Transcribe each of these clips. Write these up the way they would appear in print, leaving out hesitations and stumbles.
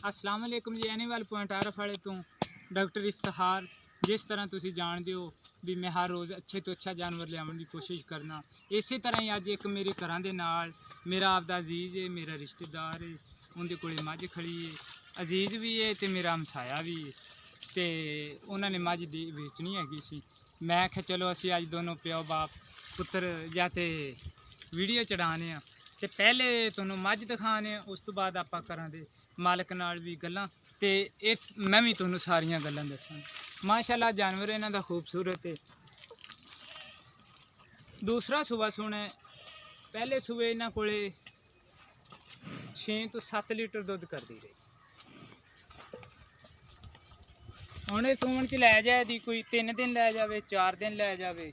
अस्सलाम वालेकुम जी। Animal point आरफ वाले तो डॉक्टर इफ्तिखार। जिस तरह तुसी जानते हो भी मैं हर रोज़ अच्छे तो अच्छा जानवर लियावन की कोशिश करना, इसी तरह ही अज एक मेरे घर के नाल मेरा आपदा अजीज़ है, मेरा रिश्तेदार है, उनके कोल मझ खड़ी है, अजीज़ भी है तो मेरा हमसाया भी है। तो उन्होंने मझ बेचनी हैगी सी। मैं आख्या चलो असी अज दोनों प्यो बाप पुत्र जाते वीडियो चढ़ाने आ ते पहले तुहानू मझ दिखाने, उस तो बाद आपां करांगे मालक नाल भी गल्लां ते मैं भी तुहानू सारियां गल्लां दस्सां। माशाअल्लाह जानवर इन्हां दा खूबसूरत है। दूसरा सूबा सुने, पहले सूबे इन्हां कोले 6 तो 7 लीटर दुध करदी रही। हुण सूण च लै जाए दी कोई 3 दिन लै जावे, 4 दिन लै जावे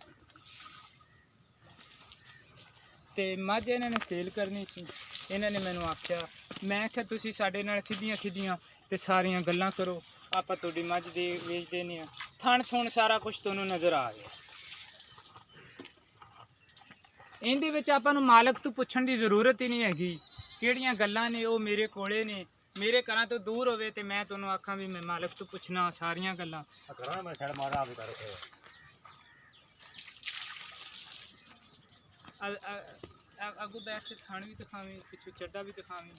ते मझ इन्होंने सेल करनी सी। इन्होंने मैनू आख्या, मैं आख्या तुसी साडे नाल सीधियां सीधियां ते सारियां गल्लां करो, आपां तुहाडी मझ दे वेच देने आ। थण थुण सारा कुछ तुहानू नज़र आ गया। इहदे विच आपां नू मालक तो पुछण की जरूरत ही नहीं हैगी। किहड़ियां गल्लां ने वो मेरे कोले ने, मेरे घरां तो दूर होवे ते मैं तुहानू आखां भी मैं मालक तो पुछना सारियां गल्लां। अगू बैठ के थान भी दिखावी, पिछू चड्डा भी दिखावी।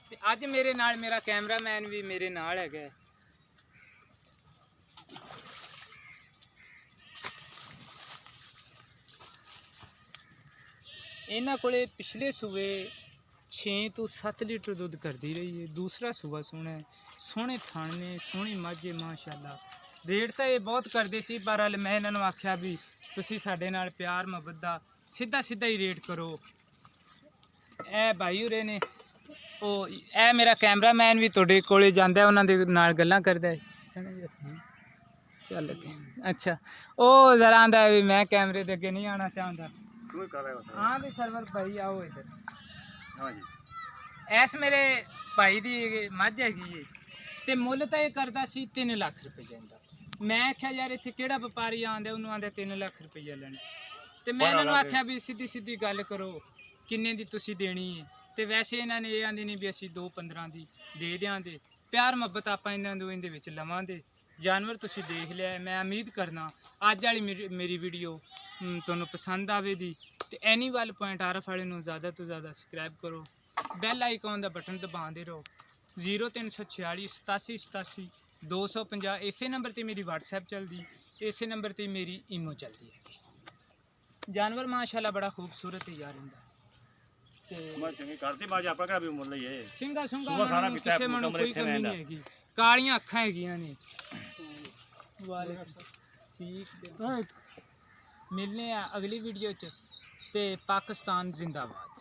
ते अज मेरे नाल मेरा कैमरामैन भी मेरे नाल है। इन्हां कोले पिछले सूबे 6 तो 7 लीटर दुध करती रही है। दूसरा सूबा सोना है, सोहने थान ने, सोहनी मझ है माशाअल्लाह। रेट तो ये बहुत करते सी, पर हल मैं इन्होंने आख्या भी तुसी साडे नाल प्यार मुहब्बत दा सीधा सीधा ही रेट करो। ए भाई होरे ने ओ ए मेरा कैमरामैन भी तुहाडे कोले जांदा, उन्हां दे नाल गल्लां करदा है। चल अच्छा ओ जरा आंदा है भी मैं कैमरे दे अगे नहीं आना चाहता। हाँ भी सरवर भाई आओ इधर। हाँ जी, ऐस मेरे भाई दी मझ हैगी है ते मुੱਲ ਤਾਂ ਇਹ ਕਰਦਾ ਸੀ 3 ਲੱਖ रुपये ਦਾ। मैं आख्या यार इत्थे किहड़ा व्यापारी आंदा ਉਹਨੂੰ ਆਂਦਾ 3 ਲੱਖ रुपये ਲੈਣੇ ਤੇ मैं ਇਹਨਾਂ ਨੂੰ ਆਖਿਆ ਵੀ ਸਿੱਧੀ ਸਿੱਧੀ ਗੱਲ ਕਰੋ ਕਿੰਨੇ ਦੀ ਤੁਸੀਂ ਦੇਣੀ ਹੈ। ਤੇ ਵੈਸੇ ਇਹਨਾਂ ਨੇ ਇਹ ਆਂਦੇ ਨਹੀਂ ਵੀ ਅਸੀਂ 2-15 ਦੀ ਦੇ ਦਿਆਂਗੇ। ਪਿਆਰ ਮੁਹੱਬਤ ਆਪਾਂ ਇਹਨਾਂ ਨੂੰ ਇਹਦੇ ਵਿੱਚ ਲਵਾਂਗੇ। जानवर तुसी देख लिया। मैं उम्मीद करना अज वाली मेरी वीडियो तुहानू पसंद आवेगी। तो एनिमल पॉइंट आरफ वाले ज़्यादा तो ज़्यादा सबसक्राइब करो, बैल आइकॉन का बटन दबाते रहो। 0346 87 87 250 इसे नंबर पर मेरी व्हाट्सएप चलती, इसे नंबर पर मेरी ईमो चलती है। जानवर माशाल्लाह बड़ा खूबसूरत है यार। कालियां अखां हैगियां ने। ठीक, मिलने अगली वीडियो च। ते पाकिस्तान जिंदाबाद।